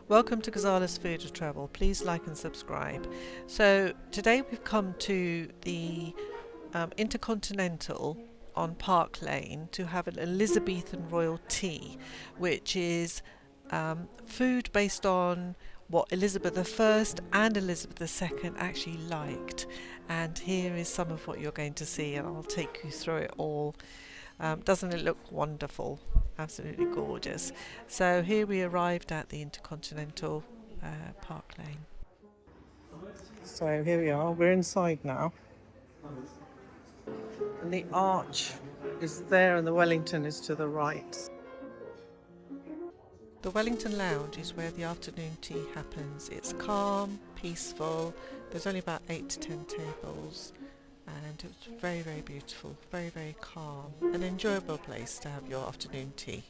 Welcome to Ghazala's Food and Travel. Please like and subscribe. So today we've come to the InterContinental on Park Lane to have an Elizabethan royal tea, which is food based on what Elizabeth I and Elizabeth II actually liked. And here is some of what you're going to see, and I'll take you through it all. Doesn't it look wonderful? Absolutely gorgeous. So here we arrived at the InterContinental Park Lane. So here we are, we're inside now. And the arch is there and the Wellington is to the right. The Wellington Lounge is where the afternoon tea happens. It's calm, peaceful, there's only about 8 to 10 tables, and it's very, very beautiful, very, very calm, an enjoyable place to have your afternoon tea.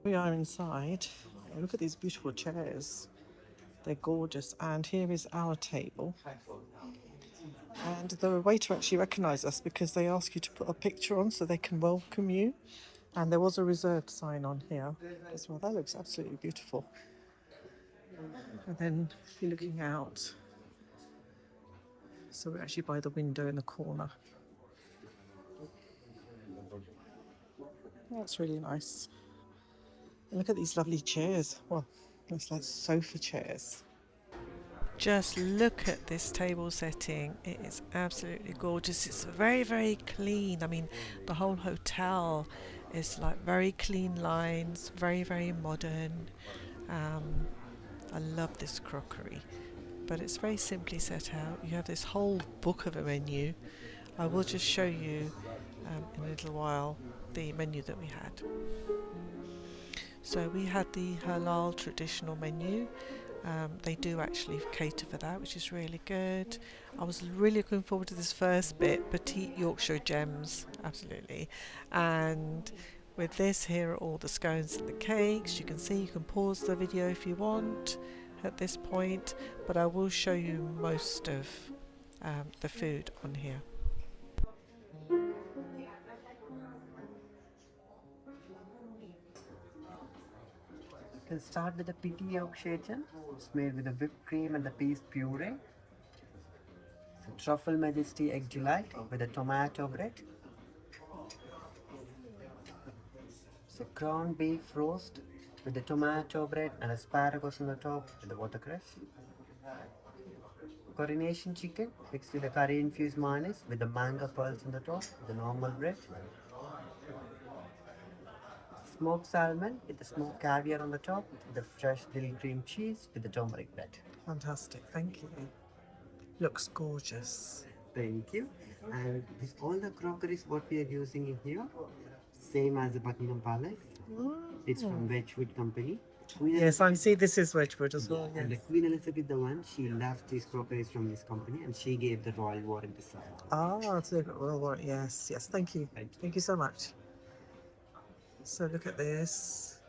We are inside. Look at these beautiful chairs. They're gorgeous. And here is our table. And the waiter actually recognised us because they ask you to put a picture on so they can welcome you. And there was a reserved sign on here as well. That looks absolutely beautiful. And then you're looking out. So we're actually by the window in the corner. That's really nice. And look at these lovely chairs. Well, looks like sofa chairs. Just look at this table setting. It is absolutely gorgeous. It's very, very clean. I mean, the whole hotel is like very clean lines, very, very modern. I love this crockery, but it's very simply set out. You have this whole book of a menu. I will just show you in a little while the menu that we had. So we had the halal traditional menu. They do actually cater for that, which is really good. I was really looking forward to this first bit, petite Yorkshire gems, absolutely. And with this, here are all the scones and the cakes. You can see, you can pause the video if you want at this point, but I will show you most of the food on here. We'll start with the petite Yorkshire gem. It's made with the whipped cream and the peas puree. So truffle majesty egg delight with a tomato bread. So ground beef roast with the tomato bread and asparagus on the top with the watercress. Coronation chicken mixed with the curry infused mayonnaise with the mango pearls on the top with the normal bread. Smoked salmon with the smoked caviar on the top with the fresh dill cream cheese with the turmeric bread. Fantastic, thank you. Looks gorgeous. Thank you. And this, all the crockeries what we are using in here, same as the Buckingham Palace. It's from Wedgewood company. Yes, I see this is Wedgewood as well. And the Yes. Queen Elizabeth the one, she left these crockeries from this company and she gave the royal warrant to sign. Ah, so well, yes, yes. Thank you. Thank you so much. So look at this.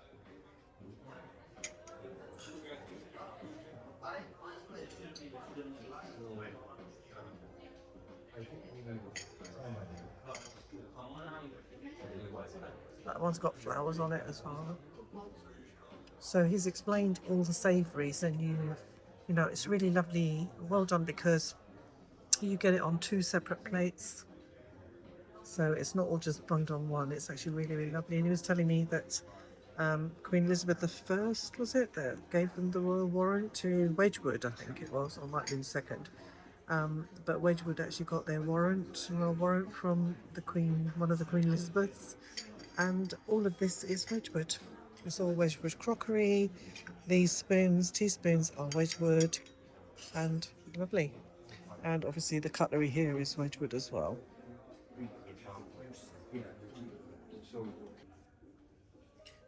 That one's got flowers on it as well. So he's explained all the savouries, and you know, it's really lovely. Well done, because you get it on 2 separate plates. So it's not all just bunged on one. It's actually really, really lovely. And he was telling me that Queen Elizabeth I, was it, that gave them the royal warrant to Wedgewood, I think it was, or might be the second. But Wedgewood actually got their royal warrant from the Queen, one of the Queen Elizabeths. And all of this is Wedgewood. It's all Wedgewood crockery. These spoons, teaspoons, are Wedgewood, and lovely. And obviously the cutlery here is Wedgewood as well.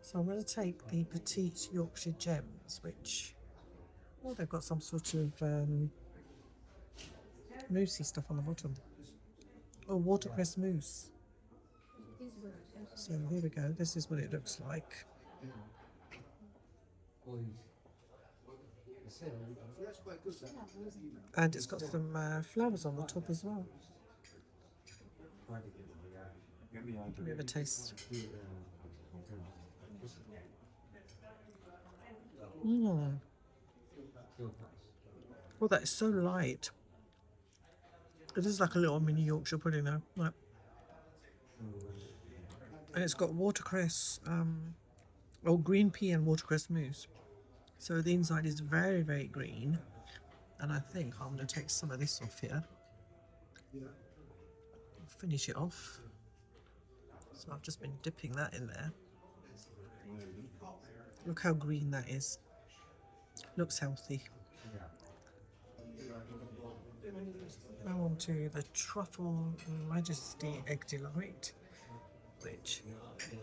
So I'm going to take the petite Yorkshire gems, which, well, they've got some sort of moussey stuff on the bottom. Oh, watercress mousse. So here we go. This is what it looks like. And it's got some flowers on the top as well. Give me a taste. Mm. Oh, that is so light. It is like a little mini Yorkshire pudding though. Like, and it's got watercress, or green pea and watercress mousse. So the inside is very, very green. And I think I'm going to take some of this off here. Finish it off. So I've just been dipping that in there. Look how green that is. Looks healthy. Now on to the Truffle Majesty Egg Delight, which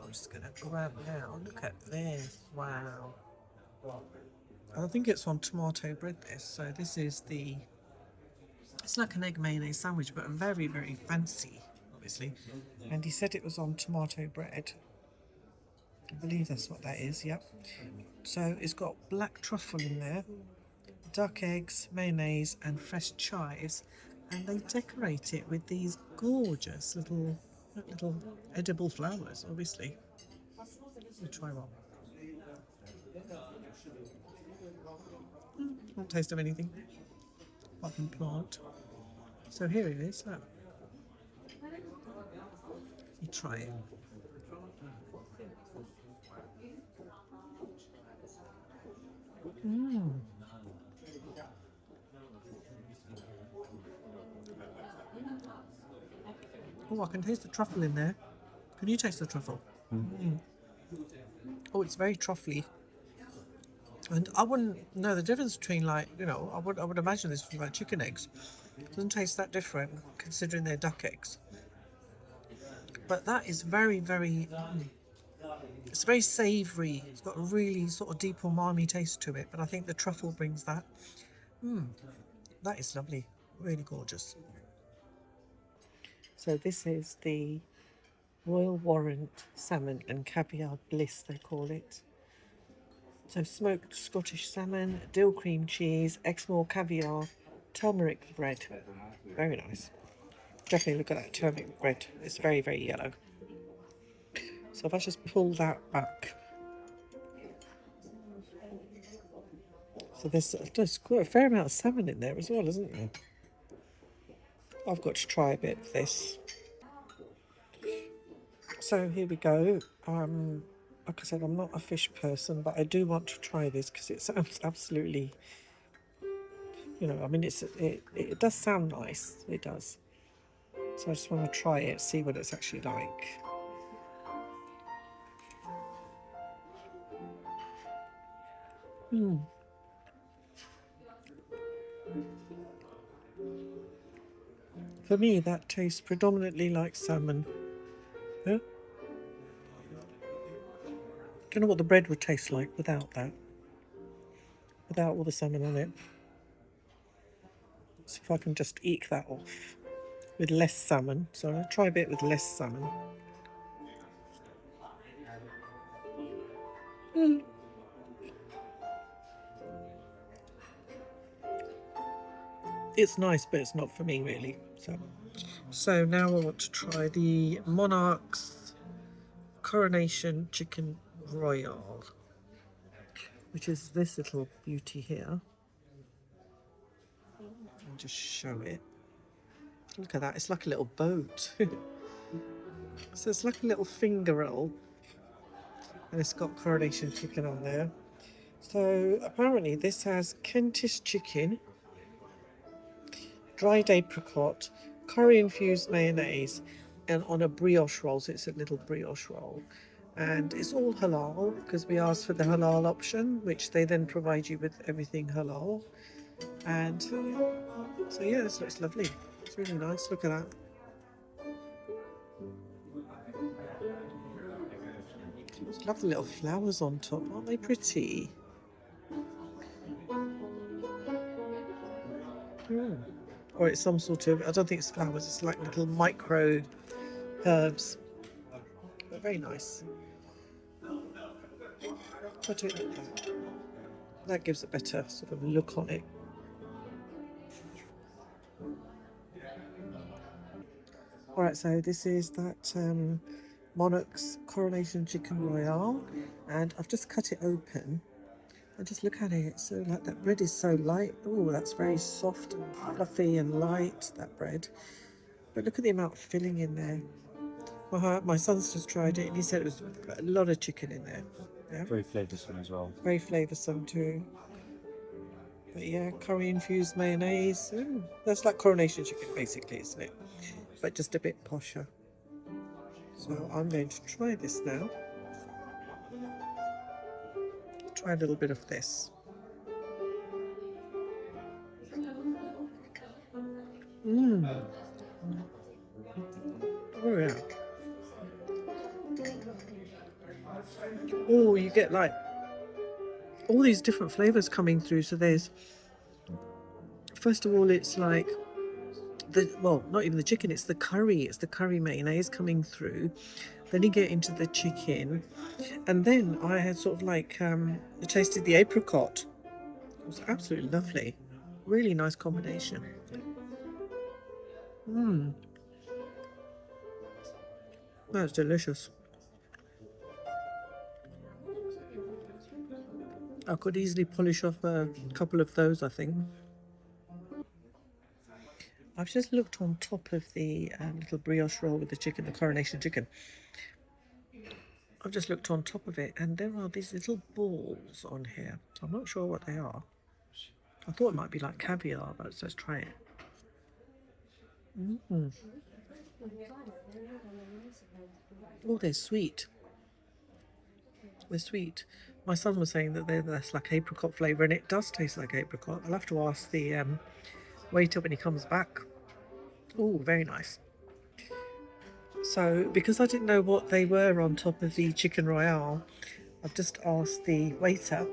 I'm just going to grab now. Look at this. Wow. I think it's on tomato bread this. So this is the... It's like an egg mayonnaise sandwich, but very, very fancy, obviously. And he said it was on tomato bread. I believe that's what that is, yep. So it's got black truffle in there, duck eggs, mayonnaise and fresh chives, and they decorate it with these gorgeous little edible flowers, obviously. Let me try one. Not taste of anything apart from plant. So here it is, look. You try it. Mmm. Oh, I can taste the truffle in there. Can you taste the truffle? Mm. Oh, it's very truffly. And I wouldn't know the difference between, like, you know, I would imagine this from like chicken eggs. It doesn't taste that different considering they're duck eggs. But that is very, very, it's very savoury. It's got a really sort of deep umami taste to it, but I think the truffle brings that. That is lovely. Really gorgeous. So this is the Royal Warrant Salmon and Caviar Bliss, they call it. So smoked Scottish salmon, dill cream cheese, Exmoor caviar, turmeric bread. Very nice. Definitely look at that turmeric bread. It's very, very yellow. So if I just pull that back. So there's quite a fair amount of salmon in there as well, isn't there? I've got to try a bit of this. So here we go. Like I said, I'm not a fish person, but I do want to try this because it sounds absolutely, you know, I mean, it does sound nice. It does. So I just want to try it, see what it's actually like. For me, that tastes predominantly like salmon. Yeah? Don't know what the bread would taste like without that. Without all the salmon on it. So if I can just eke that off with less salmon. So I'll try a bit with less salmon. It's nice, but it's not for me really. So now I want to try the Monarch's Coronation Chicken Royale, which is this little beauty here. I'll just show it. Look at that, it's like a little boat. So it's like a little finger roll, and it's got coronation chicken on there. So apparently this has Kentish chicken, dried apricot, curry infused mayonnaise, and on a brioche roll. So it's a little brioche roll, and it's all halal because we asked for the halal option, which they then provide you with everything halal. And so yeah, this looks lovely. It's really nice. Look at that. There's lovely little flowers on top, aren't they pretty? Or it's some sort of, I don't think it's flowers, it's like little micro herbs. But very nice. Try to look like that. That gives a better sort of look on it. Alright, so this is that Monarch's Coronation Chicken Royale, and I've just cut it open. And just look at it. So like that bread is so light. Oh, that's very soft and fluffy and light, that bread. But look at the amount of filling in there. My son's just tried it and he said it was a lot of chicken in there. Yeah. Very flavoursome as well. Very flavoursome too. But yeah, curry infused mayonnaise. That's like coronation chicken basically, isn't it? But just a bit posher. So I'm going to try this now. Try a little bit of this. Oh yeah. Oh, you get like all these different flavors coming through. So there's, first of all, it's like not even the chicken, it's the curry. It's the curry mayonnaise coming through. Then you get into the chicken, and then I had sort of like tasted the apricot. It was absolutely lovely. Really nice combination. That's delicious. I could easily polish off a couple of those, I think. I've just looked on top of the little brioche roll with the chicken, the coronation chicken. I've just looked on top of it, and there are these little balls on here. I'm not sure what they are. I thought it might be like caviar, but let's try it. Oh, they're sweet. They're sweet. My son was saying that that's like apricot flavour, and it does taste like apricot. I'll have to ask the waiter when he comes back. Oh, very nice. So, because I didn't know what they were on top of the chicken royale, I've just asked the waiter,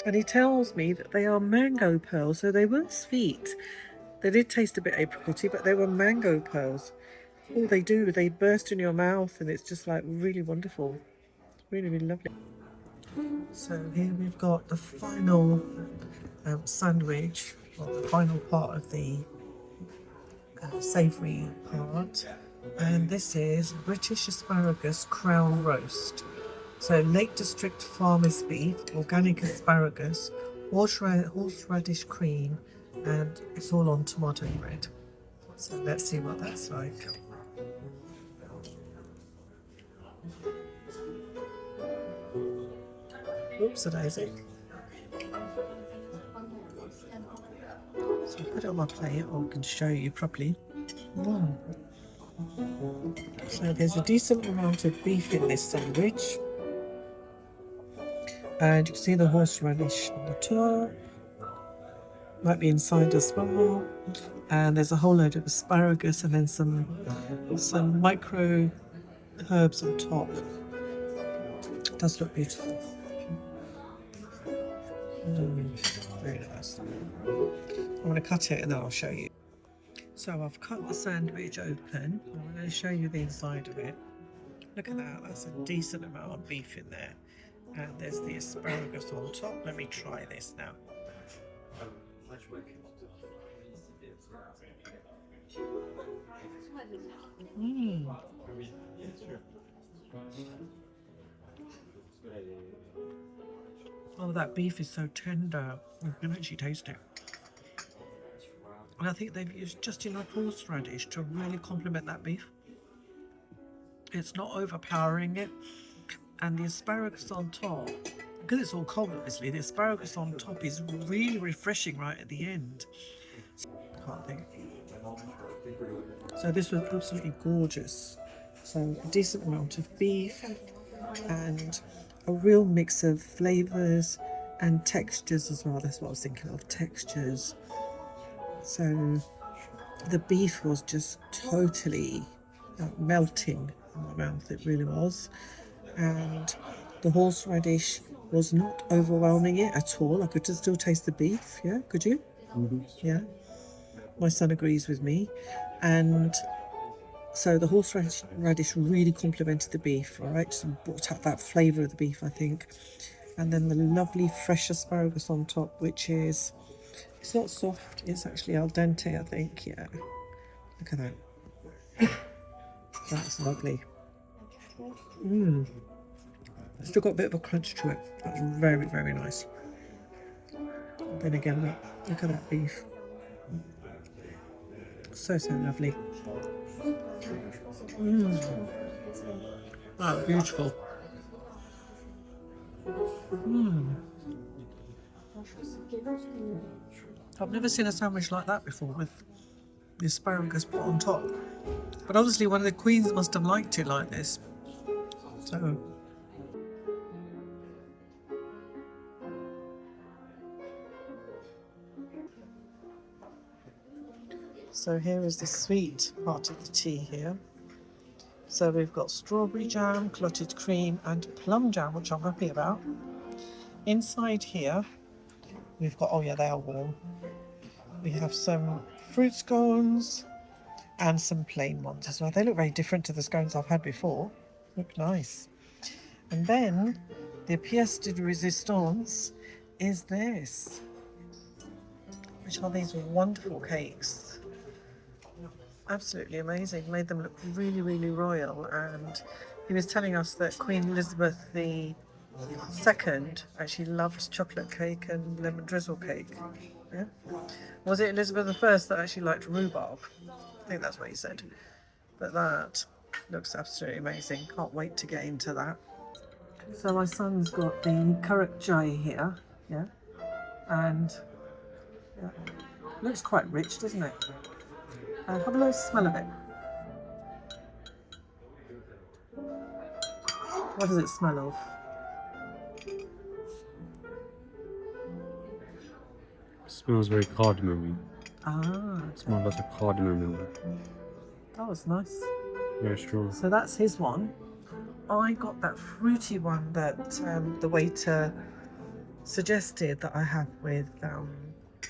and he tells me that they are mango pearls. So they weren't sweet. They did taste a bit apricotty, but they were mango pearls. Oh, they do. They burst in your mouth, and it's just like really wonderful. Really, really lovely. So here we've got the final sandwich, or the final part of the savoury part, and this is British asparagus crown roast. So Lake District farmer's beef, organic asparagus, horseradish cream, and it's all on tomato bread. So let's see what that's like. Oops, a daisy. So I put it on my plate, or I can show you properly. So there's a decent amount of beef in this sandwich, and you can see the horseradish on the top. Might be inside as well. And there's a whole load of asparagus, and then some micro herbs on top. It does look beautiful. Very nice. I'm going to cut it and then I'll show you. So I've cut the sandwich open. I'm going to show you the inside of it. Look at that. That's a decent amount of beef in there. And there's the asparagus on top. Let me try this now. Oh, that beef is so tender. You can actually taste it. And I think they've used just enough horseradish to really complement that beef. It's not overpowering it. And the asparagus on top, because it's all cold obviously, the asparagus on top is really refreshing right at the end. Can't think. So this was absolutely gorgeous. So a decent amount of beef and a real mix of flavours and textures as well. That's what I was thinking of, textures. So the beef was just totally melting in my mouth, it really was. And the horseradish was not overwhelming it at all. I could just still taste the beef, yeah? Could you? Yeah. My son agrees with me. And so the horseradish really complemented the beef, all right? Just brought out that flavour of the beef, I think. And then the lovely fresh asparagus on top, which is, it's not soft, it's actually al dente, I think, yeah. Look at that. That's lovely. It's still got a bit of a crunch to it. That's very, very nice. Then again, look at that beef. So lovely. Wow, beautiful. I've never seen a sandwich like that before with the asparagus put on top. But obviously one of the queens must have liked it like this. So here is the sweet part of the tea here. So we've got strawberry jam, clotted cream and plum jam, which I'm happy about. Inside here we've got, oh yeah, they are warm. We have some fruit scones and some plain ones as well. They look very different to the scones I've had before. Look nice. And then the pièce de résistance is this, which are these wonderful cakes. Absolutely amazing. Made them look really, really royal. And he was telling us that Queen Elizabeth II actually loved chocolate cake and lemon drizzle cake. Yeah? Was it Elizabeth I that actually liked rhubarb? I think that's what he said. But that looks absolutely amazing. Can't wait to get into that. So my son's got the karak chai here, yeah, and yeah, looks quite rich, doesn't it? Have a nice smell of it. What does it smell of? It smells very cardamom. Ah, It smells like a cardamom. that was nice. Very strong. So that's his one. I got that fruity one that the waiter suggested that I have with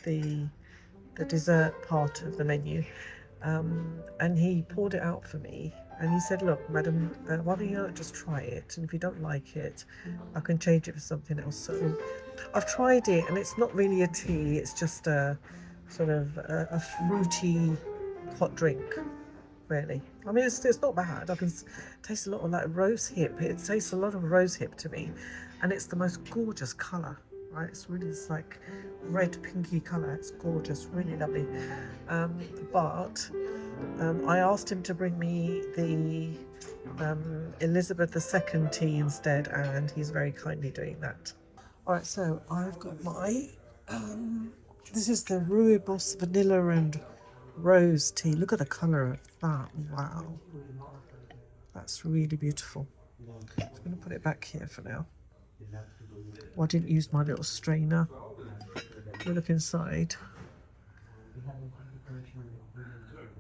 the dessert part of the menu, and he poured it out for me. And he said, "Look, madam, why don't you just try it? And if you don't like it, I can change it for something else." So I've tried it, and it's not really a tea. It's just a sort of a fruity hot drink. Really, I mean, it's not bad. I can taste a lot of like rose hip. It tastes a lot of rose hip to me, and it's the most gorgeous colour. Right, it's really this like red pinky colour. It's gorgeous, really lovely. But I asked him to bring me the Elizabeth II tea instead, and he's very kindly doing that. All right, so I've got my this is the Rooibos vanilla and rose tea. Look at the colour of that. Wow, that's really beautiful. I'm going to put it back here for now. Well, I didn't use my little strainer. We'll look inside.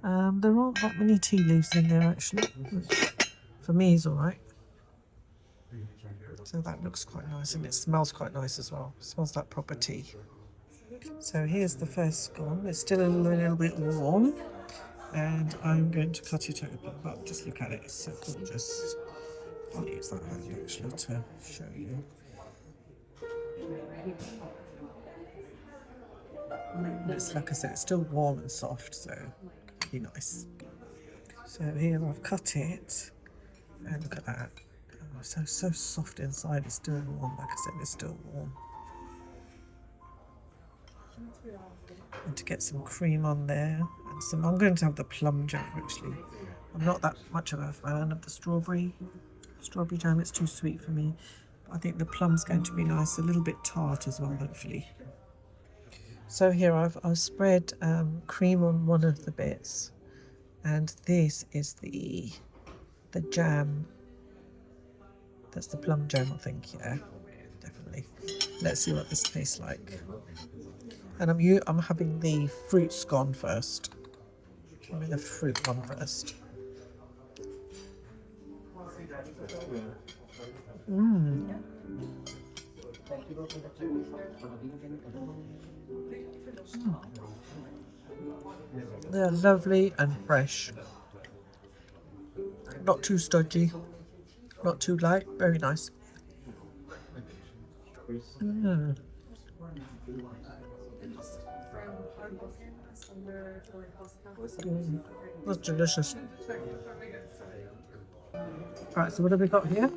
There aren't that many tea leaves in there actually. For me, it's all right. So that looks quite nice, and it smells quite nice as well. It smells like proper tea. So here's the first scone. It's still a little bit warm, and I'm going to cut it open. But just look at it; it's so gorgeous. I'll use that hand actually to show you. It's like I said, it's still warm and soft, so be nice. So here I've cut it, and look at that. Oh, so soft inside. It's still warm. Like I said, it's still warm. And to get some cream on there, and some. I'm going to have the plum jam actually. I'm not that much of a fan of the strawberry jam. It's too sweet for me. I think the plum's going to be nice, a little bit tart as well, hopefully. So here I've spread cream on one of the bits, and this is the jam. That's the plum jam, I think. Yeah, definitely. Let's see what this tastes like. And I'm having the fruit scone first. Give me the fruit one first. They're lovely and fresh. Not too stodgy, not too light, very nice. That's delicious. Right, so what have we got here?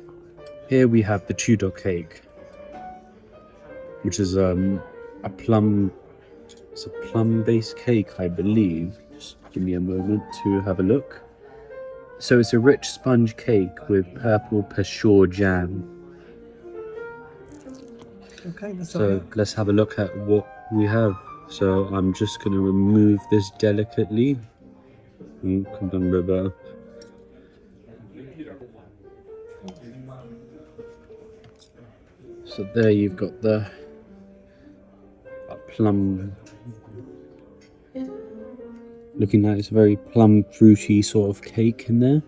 Here we have the Tudor cake, which is a plum. It's a plum-based cake, I believe. Just give me a moment to have a look. So it's a rich sponge cake with purple pastry jam. Okay, that's all So right. let's have a look at what we have. So I'm just going to remove this delicately. Come on, River. So there you've got the plum. Looking like it's a very plum fruity sort of cake in there.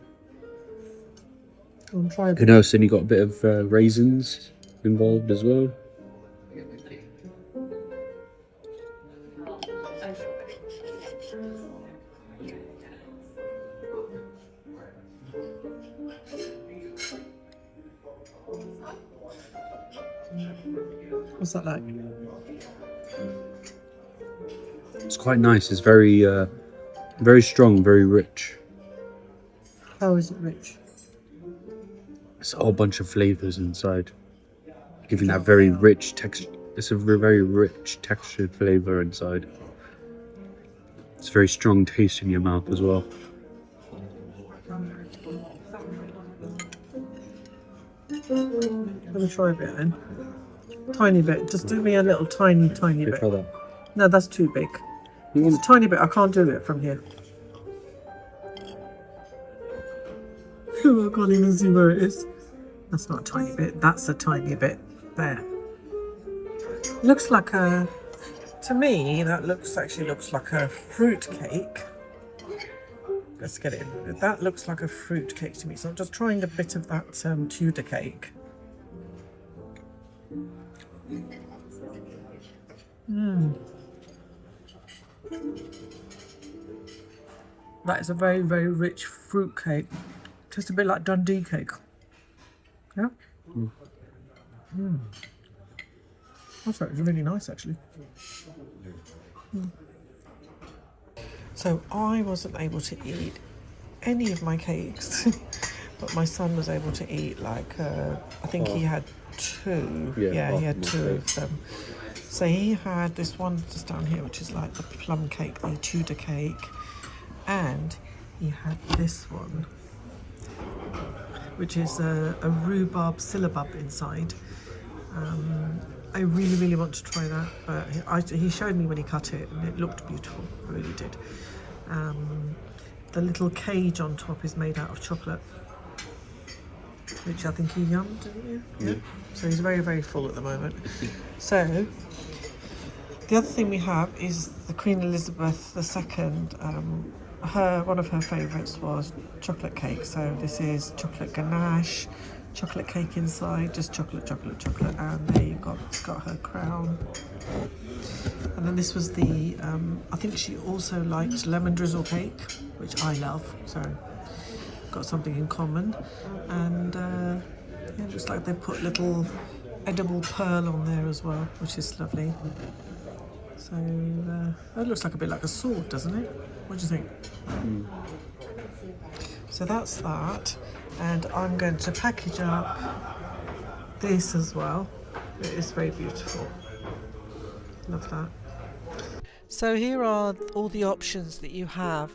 I'll try a You bit. notice then you got a bit of raisins involved as well. What's that like? It's quite nice. It's very, very strong, very rich. How is it rich? It's a whole bunch of flavors inside, giving that very rich texture. It's a very rich textured flavor inside. It's very strong taste in your mouth as well. Let me try a bit then. Tiny bit. Just do me a little tiny Okay, bit. try that. No, that's too big. It's a tiny bit. I can't do it from here. I can't even see where it is. That's not a tiny bit. That's a tiny bit. There. Looks like a... To me, that actually looks like a fruit cake. Let's get it in. That looks like a fruit cake to me. So I'm just trying a bit of that Tudor cake. That is a very, very rich fruit cake. Tastes a bit like Dundee cake. Yeah? That's really nice, actually. So I wasn't able to eat any of my cakes, but my son was able to eat like, I think he had two. Yeah, he had two of them. So he had this one just down here, which is like the plum cake, the Tudor cake. And he had this one, which is a rhubarb syllabub inside. I really, really want to try that, but he showed me when he cut it, and it looked beautiful. It really did. The little cage on top is made out of chocolate, which I think he yummed, didn't you? Yeah. So he's very, very full at the moment. So the other thing we have is the Queen Elizabeth II. One of her favourites was chocolate cake. So this is chocolate ganache, chocolate cake inside, just chocolate, and there it's got her crown. And then this was the, I think she also liked lemon drizzle cake, which I love, so got something in common. And yeah, it looks like they put little edible pearl on there as well, which is lovely. So it looks like a bit like a sword, doesn't it? What do you think? So that's that, and I'm going to package up this as well. It is very beautiful. Love that. So here are all the options that you have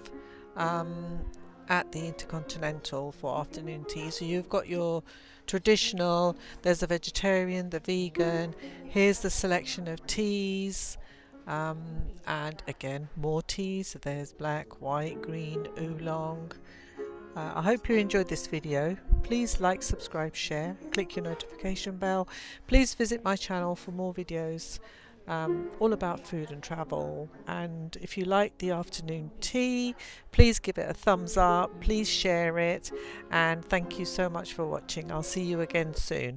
at the InterContinental for afternoon tea. So you've got your traditional, there's the vegetarian, the vegan, here's the selection of teas, and again more teas. So there's black, white, green, oolong. I hope you enjoyed this video. Please like, subscribe, share, click your notification bell. Please visit my channel for more videos all about food and travel. And if you like the afternoon tea, please give it a thumbs up, please share it, and thank you so much for watching. I'll see you again soon.